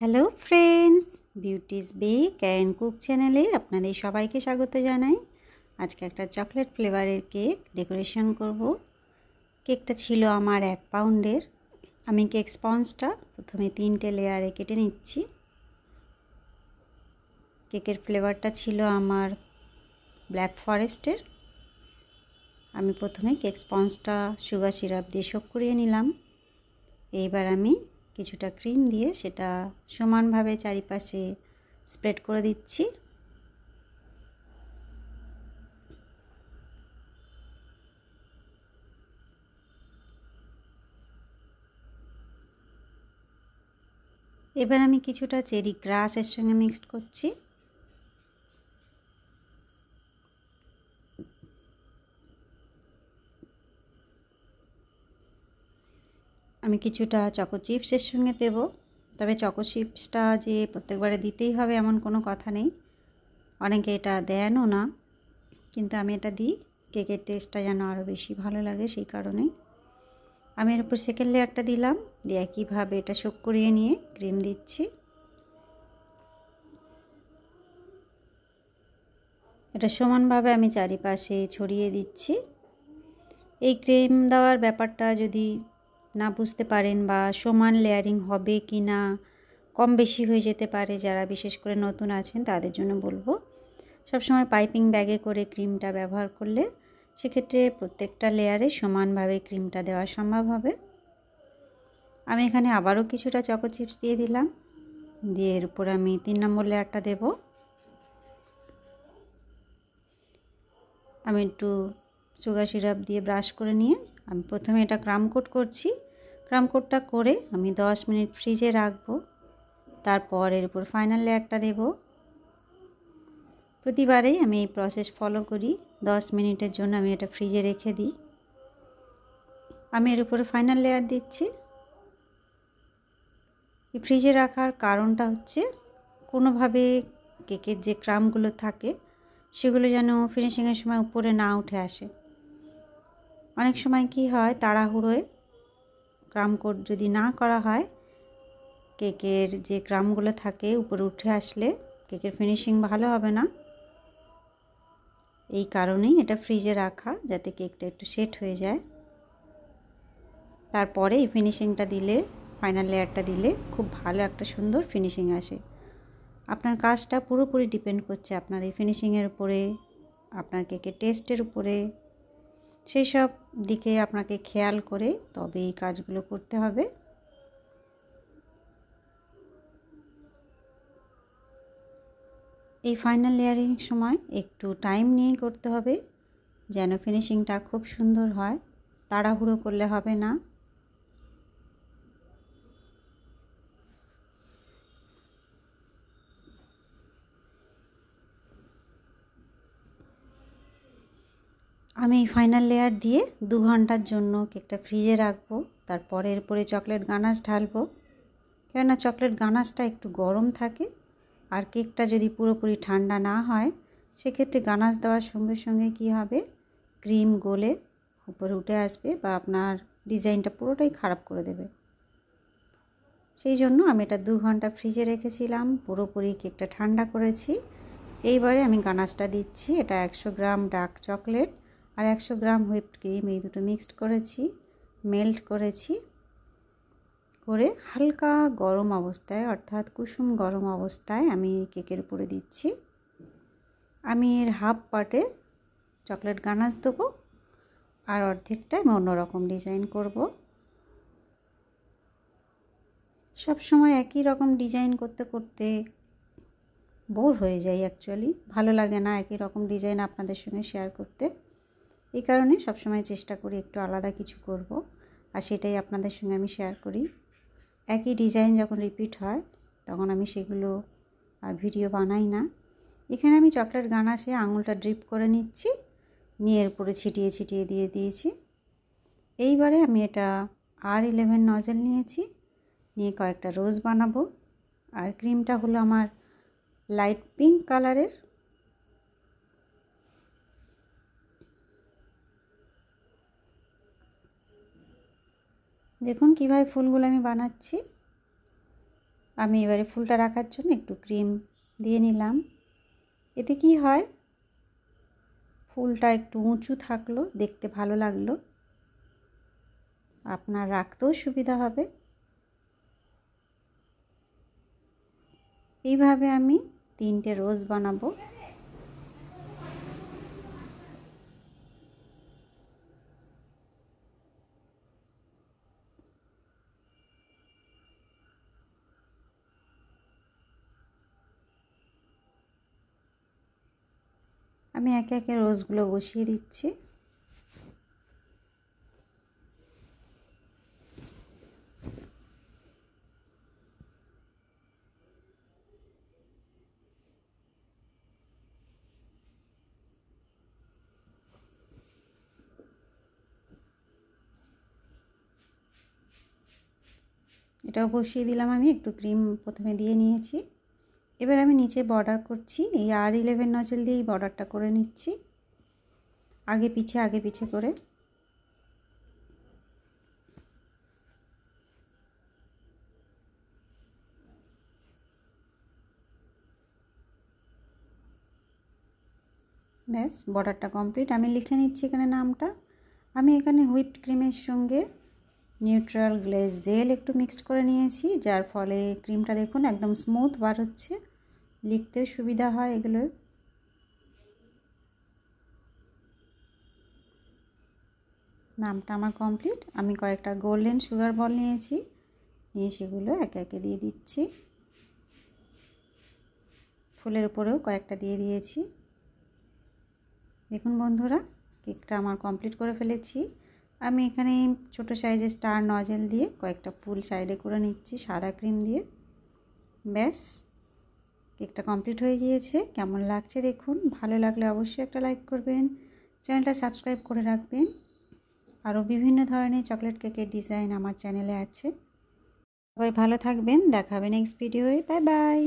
Hello friends, beauty's bake and cook চ্যানেলে আপনাদের সবাইকে স্বাগত জানাই। আজকে একটা চকলেট ফ্লেভারের কেক ডেকোরেশন করব। কেকটা ছিল আমার 1 পাউন্ডের। আমি কেক স্পঞ্জটা প্রথমে 3টে লেয়ারে কেটে নিচ্ছি। কেকের ফ্লেভারটা ছিল আমার ব্ল্যাক ফরেস্টের। আমি প্রথমে কেক স্পঞ্জটা সুগার সিরাপ দিয়ে সোক করিয়ে নিলাম। এইবার আমি কিছুটা ক্রিম দিয়ে সেটা সমানভাবে চারিপাশে স্প্রেড করে দিচ্ছি। এবার আমি কিছুটা চেরি ক্রাশ এর সঙ্গে মিক্সড করছি। আমি কিছুটা চকো চিপসের সঙ্গে দেব, তবে চকো চিপসটা যে প্রত্যেকবারে দিতেই হবে এমন কোনো কথা নেই, অনেকে এটা দেনও না, কিন্তু আমি এটা দিই কেকের টেস্টটা যেন আরও বেশি ভালো লাগে সেই কারণে। আমি এর উপর সেকেন্ড লেয়ারটা দিলাম, দিয়ে একইভাবে এটা সোক করিয়ে নিয়ে ক্রিম দিচ্ছি। এটা সমানভাবে আমি চারিপাশে ছড়িয়ে দিচ্ছি। এই ক্রিম দেওয়ার ব্যাপারটা যদি না বুঝতে পারেন বা সমান লেয়ারিং হবে কি না, কম বেশি হয়ে যেতে পারে, যারা বিশেষ করে নতুন আছেন তাদের জন্য বলবো সবসময় পাইপিং ব্যাগে করে ক্রিমটা ব্যবহার করলে সেক্ষেত্রে প্রত্যেকটা লেয়ারে সমানভাবে ক্রিমটা দেওয়া সম্ভব হবে। আমি এখানে আবারও কিছুটা চকো চিপস দিয়ে দিলাম, দিয়ে এর উপর আমি 3 নম্বর লেয়ারটা দেব। আমি একটু সুগার সিরাপ দিয়ে ব্রাশ করে নিয়ে আমি প্রথমে এটা ক্রাম কোট করছি। ক্রাম কোটটা করে আমি 10 মিনিট ফ্রিজে রাখবো। তারপর এর উপর ফাইনাল লেয়ারটা দেব। প্রতিবারেই আমি এই প্রসেস ফলো করি। 10 মিনিটের জন্য আমি এটা ফ্রিজে রেখে দিই। আমি এর উপরে ফাইনাল লেয়ার দিচ্ছি। এই ফ্রিজে রাখার কারণটা হচ্ছে কোনোভাবে কেকের যে ক্রামগুলো থাকে সেগুলো যেন ফিনিশিংয়ের সময় উপরে না উঠে আসে। অনেক সময় কি হয়, তাড়াহুড়োয় ক্রাম কোট যদি না করা হয়, কেকের যে ক্রামগুলো থাকে উপরে উঠে আসলে কেকের ফিনিশিং ভালো হবে না। এই কারণেই এটা ফ্রিজে রাখা, যাতে কেকটা একটু সেট হয়ে যায়। তারপরে এই ফিনিশিংটা দিলে, ফাইনাল লেয়ারটা দিলে খুব ভালো একটা সুন্দর ফিনিশিং আসে। আপনার কাজটা পুরোপুরি ডিপেন্ড করছে আপনার এই ফিনিশিংয়ের উপরে, আপনার কেকের টেস্টের উপরে। সেই সব দিকে আপনাকে খেয়াল করে তবে এই কাজগুলো করতে হবে। এই ফাইনাল লেয়ারিং সময় একটু টাইম নিয়ে করতে হবে যেন ফিনিশিংটা খুব সুন্দর হয়। তাড়াহুড়ো করলে হবে না। আমি ফাইনাল লেয়ার দিয়ে 2 ঘন্টার জন্য কেকটা ফ্রিজে রাখবো। তারপরে এর উপরে চকলেট গানাশ ঢালবো, কেননা চকলেট গানাশটা একটু গরম থাকে, আর কেকটা যদি পুরোপুরি ঠান্ডা না হয় সেক্ষেত্রে গানাশ দেওয়ার সঙ্গে সঙ্গে কি হবে, ক্রিম গলে উপরে উঠে আসবে বা আপনার ডিজাইনটা পুরোটাই খারাপ করে দেবে। সেই জন্য আমি এটা 2 ঘন্টা ফ্রিজে রেখেছিলাম, পুরোপুরি কেকটা ঠান্ডা করেছি। এইবারে আমি গানাশটা দিচ্ছি। এটা 100 গ্রাম ডার্ক চকলেট আর 100 গ্রাম হুইপড ক্রিম, এই দুটো মিক্সড করেছি, মেল্ট করেছি, করে হালকা গরম অবস্থায় অর্থাৎ কুসুম গরম অবস্থায় আমি কেকের উপরে দিচ্ছি। আমি এর হাফ পার্টে চকলেট গানাশ দেবো আর অর্ধেকটা আমি অন্যরকম ডিজাইন করব। সব সময় একই রকম ডিজাইন করতে করতে বোর হয়ে যাই, অ্যাকচুয়ালি ভালো লাগে না একই রকম ডিজাইন আপনাদের সঙ্গে শেয়ার করতে। এই কারণে সবসময় চেষ্টা করি একটু আলাদা কিছু করব, আর সেটাই আপনাদের সঙ্গে আমি শেয়ার করি। একই ডিজাইন যখন রিপিট হয় তখন আমি সেগুলো আর ভিডিও বানাই না। এখানে আমি চকলেট গানাশে আঙুলটা ড্রিপ করে নিচ্ছি, নিয়ে এর উপরে ছিটিয়ে ছিটিয়ে দিয়ে দিয়েছি। এইবারে আমি এটা R11 নজেল নিয়েছি, নিয়ে কয়েকটা রোজ বানাবো। আর ক্রিমটা হলো আমার লাইট পিঙ্ক কালারের। দেখুন কীভাবে ফুলগুলো আমি বানাচ্ছি। আমি এবারে ফুলটা রাখার জন্য একটু ক্রিম দিয়ে নিলাম। এতে কি হয়, ফুলটা একটু উঁচু থাকলো, দেখতে ভালো লাগলো, আপনার রাখতেও সুবিধা হবে। এইভাবে আমি 3টে রোজ বানাবো। আমি একে একে রোজগুলো বসিয়ে দিচ্ছি। এটাও বসিয়ে দিলাম। আমি একটু ক্রিম প্রথমে দিয়ে নিয়েছি। এবার আমি নিচে বর্ডার করছি। এই R11 নজল দিয়েই বর্ডারটা করে নিচ্ছি, আগে পিছে করে। ব্যাস, বর্ডারটা কমপ্লিট। আমি লিখে নিচ্ছি এখানে নামটা। আমি এখানে হুইপড ক্রিমের সঙ্গে নিউট্রাল গ্লেজ জেল একটু মিক্সড করে নিয়েছি, যার ফলে ক্রিমটা দেখুন একদম স্মুথ বার হচ্ছে, লিখতেও সুবিধা হয় এগুলো। নামটা আমার কমপ্লিট। আমি কয়েকটা গোল্ডেন সুগার বল নিয়েছি, নিয়ে সেগুলো একে একে দিয়ে দিচ্ছি। ফুলের উপরেও কয়েকটা দিয়ে দিয়েছি। দেখুন বন্ধুরা, কেকটা আমার কমপ্লিট করে ফেলেছি। আমি এখানে ছোট সাইজের স্টার নজেল দিয়ে কয়েকটা ফুল সাইডে করে নিচ্ছি সাদা ক্রিম দিয়ে। ব্যাস, কেকটা কমপ্লিট হয়ে গিয়েছে। কেমন লাগছে দেখুন। ভালো লাগলে অবশ্যই একটা লাইক করবেন, চ্যানেলটা সাবস্ক্রাইব করে রাখবেন। আরও বিভিন্ন ধরনের চকলেট কেকের ডিজাইন আমার চ্যানেলে আছে। সবাই ভালো থাকবেন, দেখা হবে নেক্সট ভিডিওয়ে। Bye bye.